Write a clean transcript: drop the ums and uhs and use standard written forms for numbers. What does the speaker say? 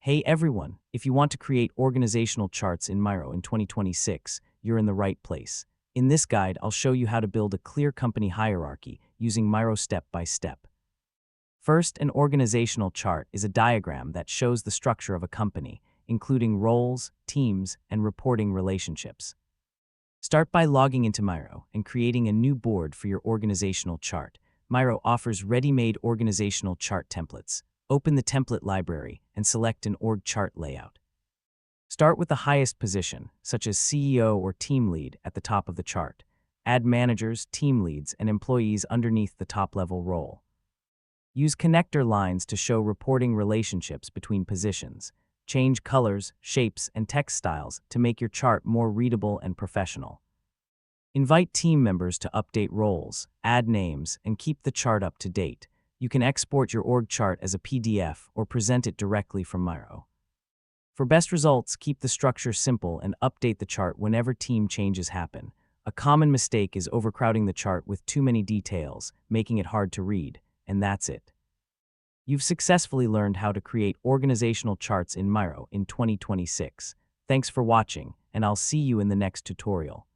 Hey everyone, if you want to create organizational charts in Miro in 2026, you're in the right place. In this guide, I'll show you how to build a clear company hierarchy using Miro step by step. First, an organizational chart is a diagram that shows the structure of a company, including roles, teams, and reporting relationships. Start by logging into Miro and creating a new board for your organizational chart. Miro offers ready-made organizational chart templates. Open the template library and select an org chart layout. Start with the highest position, such as CEO or team lead, at the top of the chart. Add managers, team leads, and employees underneath the top-level role. Use connector lines to show reporting relationships between positions. Change colors, shapes, and text styles to make your chart more readable and professional. Invite team members to update roles, add names, and keep the chart up to date. You can export your org chart as a PDF or present it directly from Miro. For best results, keep the structure simple and update the chart whenever team changes happen. A common mistake is overcrowding the chart with too many details, making it hard to read, and that's it. You've successfully learned how to create organizational charts in Miro in 2026. Thanks for watching, and I'll see you in the next tutorial.